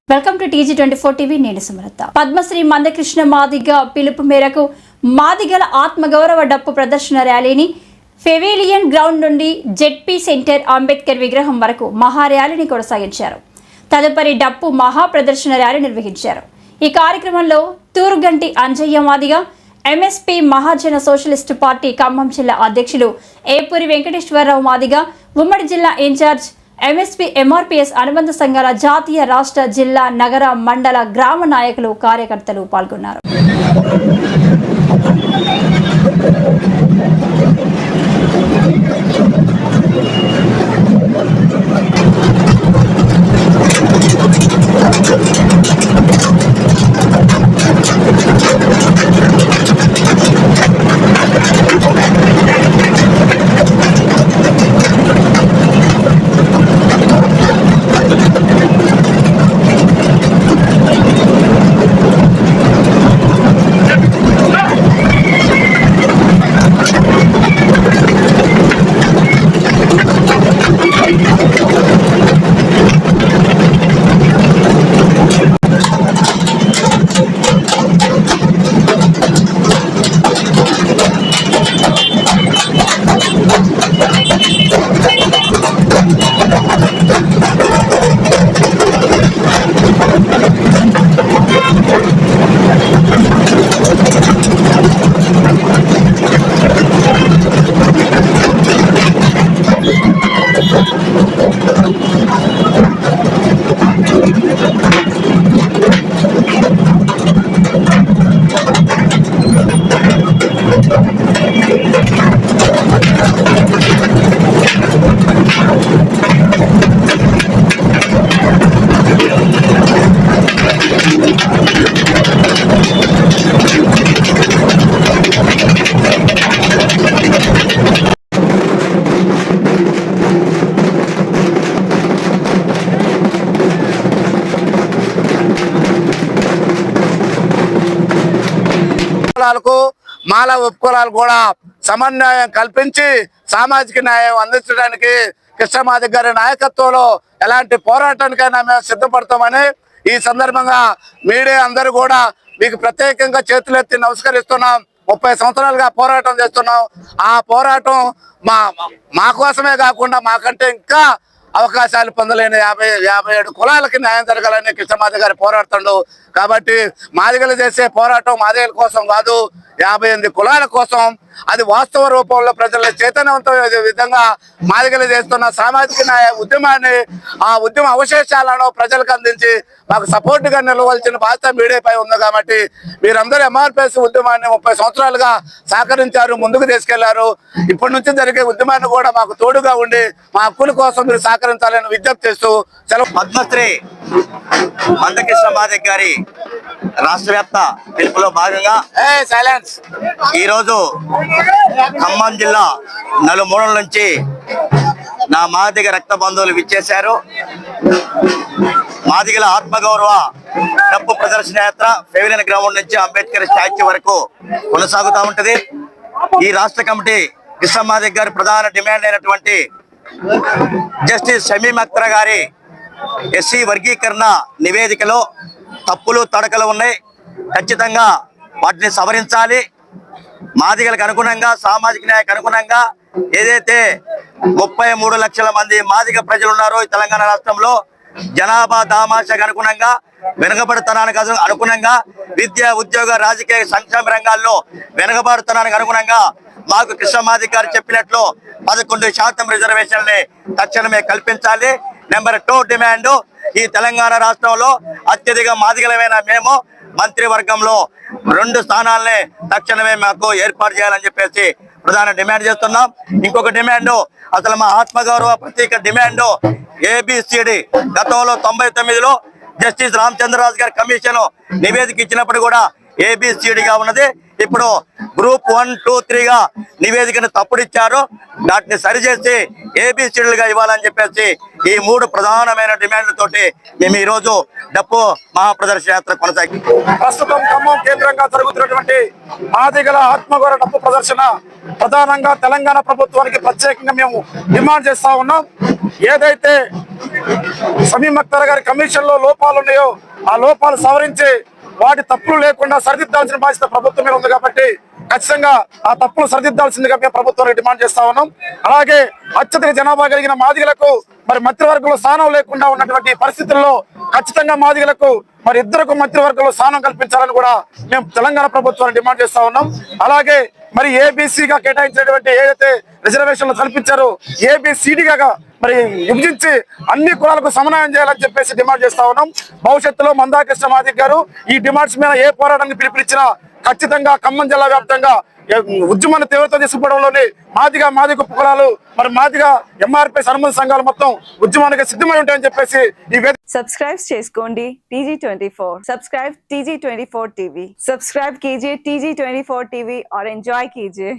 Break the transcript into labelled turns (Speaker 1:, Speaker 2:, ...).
Speaker 1: Welcome to TG24 TV. నేను సుమలత. పద్మశ్రీ మందకృష్ణ మాదిగ పిలుపు మేరకు మాదిగల ఆత్మగౌరవ డప్పు ప్రదర్శన ర్యాలీని పెవిలియన్ గ్రౌండ్ నుండి జెడ్పీ సెంటర్ అంబేద్కర్ విగ్రహం వరకు మహా ర్యాలీని కొనసాగించారు. తదుపరి డప్పు మహా ప్రదర్శన ర్యాలీ నిర్వహించారు. ఈ కార్యక్రమంలో Turuganti Anjaiah Madiga, MSP Mahajana socialist party Khammam జిల్లా అధ్యక్షులు ఏపూరి వెంకటేశ్వరరావు మాదిగ, ఉమ్మడి జిల్లా ఇన్ఛార్జ్ MSP MRPS అనుబంధ సంఘాల జాతీయ, రాష్ట్ర, జిల్లా, నగర, మండల, గ్రామ నాయకులు, కార్యకర్తలు పాల్గొన్నారు.
Speaker 2: మాల ఉపకులాలు కూడా సమన్వయం కల్పించి సామాజిక న్యాయం అందించడానికి కృష్ణమాదిగ గారి నాయకత్వంలో ఎలాంటి పోరాటానికైనా మేము సిద్ధపడతామని ఈ సందర్భంగా మీడియా అందరూ కూడా మీకు ప్రత్యేకంగా చేతులెత్తి నమస్కరిస్తున్నాం. 30 సంవత్సరాలుగా పోరాటం చేస్తున్నాం. ఆ పోరాటం మా కోసమే కాకుండా మాకంటే ఇంకా అవకాశాలు పొందలేని 57 కులాలకి న్యాయం జరగాలని కృష్ణమాదిగ గారు పోరాడుతుండు. కాబట్టి మాదిగలు చేసే పోరాటం మాదిగల కోసం కాదు, 58 కులాల కోసం. అది వాస్తవ రూపంలో ప్రజల చైతన్యవంతం విధంగా మాదిగలు చేస్తున్న సామాజిక న్యాయ ఉద్యమాన్ని, ఆ ఉద్యమ అవశేషాలను ప్రజలకు అందించి మాకు సపోర్ట్గా నిలవలసిన బాధ్యత మీడియాపై ఉంది. కాబట్టి మీరందరూ MRPS ఉద్యమాన్ని 30 సంవత్సరాలుగా సహకరించారు, ముందుకు తీసుకెళ్లారు. ఇప్పటి నుంచి జరిగే ఉద్యమాన్ని కూడా మాకు తోడుగా ఉండి మా హక్కుల కోసం మీరు సహకరించాలని విజ్ఞప్తి చేస్తూ సెలవు.
Speaker 3: పద్మశ్రీ మందకృష్ణ మాదిగ గారి రాష్ట్ర వ్యాప్త పిలుపులో భాగంగా ఈరోజు ఖమ్మం జిల్లా నలుమూలల నుంచి నా మాదిగ రక్త బంధువులు విచ్చేశారు. మాదిగల ఆత్మగౌరవ డప్పు ప్రదర్శన యాత్ర పెవిలియన్ గ్రౌండ్ నుంచి అంబేద్కర్ స్టాచ్యూ వరకు కొనసాగుతూ ఉంటది. ఈ రాష్ట్ర కమిటీ కృష్ణమాదిగ గారి ప్రధాన డిమాండ్ అయినటువంటి జస్టిస్ షమీమ్ అఖ్తర్ గారి SC వర్గీకరణ నివేదికలో తప్పులు తడకలు ఉన్నాయి. ఖచ్చితంగా వాటిని సవరించాలి. మాదిగలకు అనుగుణంగా, సామాజిక న్యాయకు అనుగుణంగా ఏదైతే 33 లక్షల మంది మాదిగ ప్రజలు ఉన్నారో ఈ తెలంగాణ రాష్ట్రంలో, జనాభా దామాషకు అనుగుణంగా, వెనుకబడితనానికి అనుగుణంగా, విద్య, ఉద్యోగ, రాజకీయ, సంక్షేమ రంగాల్లో వెనుకబడితనానికి అనుగుణంగా మాకు కృష్ణమాదిగ గారు చెప్పినట్లు 11% రిజర్వేషన్ని తక్షణమే కల్పించాలి. నెంబర్ 2 డిమాండ్, ఈ తెలంగాణ రాష్ట్రంలో అత్యధిక మాదిగలమైన మేము మంత్రివర్గంలో 2 స్థానాలనే తక్షణమే మాకు ఏర్పాటు చేయాలని చెప్పేసి ప్రధాన డిమాండ్ చేస్తున్నాం. ఇంకొక డిమాండ్, అసలు మా ఆత్మగౌరవ ప్రత్యేక డిమాండ్ ABCD. గతంలో 99లో జస్టిస్ రామచంద్రరాజు గారి కమిషన్ నివేదిక ఇచ్చినప్పుడు కూడా ABCDగా ఉన్నది. ఇప్పుడు గ్రూప్ 1, 2, 3గా నివేదికను తప్పుడిచ్చారు. వాటిని సరిచేసి ABCDలుగా ఇవ్వాలని చెప్పేసి ఈ 3 ప్రధానమైన డిమాండ్లతోటి మేము ఈ రోజు డప్పు మహాప్రదర్శన యాత్ర కొనసాగి
Speaker 2: ప్రస్తుతం ఖమ్మం కేంద్రంగా జరుగుతున్నటువంటి మాదిగల ఆత్మగౌరవ డప్పు ప్రదర్శన ప్రధానంగా తెలంగాణ ప్రభుత్వానికి ప్రత్యేకంగా మేము డిమాండ్ చేస్తా ఉన్నాం. ఏదైతే సమీం అఖ్తర్ గారి కమిషన్ లో లోపాలు ఉన్నాయో ఆ లోపాలు సవరించి వాటి తప్పులు లేకుండా సరిదిద్దాల్సిన బాధ్యత ప్రభుత్వం మీద ఉంది కాబట్టి ఖచ్చితంగా ఆ తప్పులు సరిదిద్దాల్సిందిగా మేము ప్రభుత్వానికి డిమాండ్ చేస్తా ఉన్నాం. అలాగే అత్యధిక జనాభా కలిగిన మాదిగలకు మరి మంత్రివర్గంలో స్థానం లేకుండా ఉన్నటువంటి పరిస్థితుల్లో ఖచ్చితంగా మాదిగలకు మరి ఇద్దరికి మంత్రివర్గంలో స్థానం కల్పించాలని కూడా మేము తెలంగాణ ప్రభుత్వాన్ని డిమాండ్ చేస్తా ఉన్నాం. అలాగే మరి ఏబిసిగా కేటాయించినటువంటి ఏదైతే రిజర్వేషన్లు కల్పించారో ఏబిసిడిగా మరి విభజించి అన్ని కులాలకు సమన్వయం చేయాలని చెప్పేసి డిమాండ్ చేస్తా ఉన్నాం. భవిష్యత్తులో మందాకృష్ణ మాదిగ గారు ఈ డిమాండ్స్ మీద ఏ పోరాటానికి పిలుపునిచ్చినా ఖచ్చితంగా ఖమ్మం జిల్లా వ్యాప్తంగా ఉద్యమాన్ని తీవ్రత తీసుకుపోవడంలోని మాదిగ కులాలు మరి మాదిగ ఎంఆర్పీఎస్ అనుబంధ సంఘాలు మొత్తం ఉద్యమానికి సిద్ధమై ఉంటాయని చెప్పేసి ఈ
Speaker 4: సబ్స్క్రైబ్ చేసుకోండి TG24. Subscribe TG24 TV. Subscribe कीजिए TG24 TV और एंजॉय कीजिए.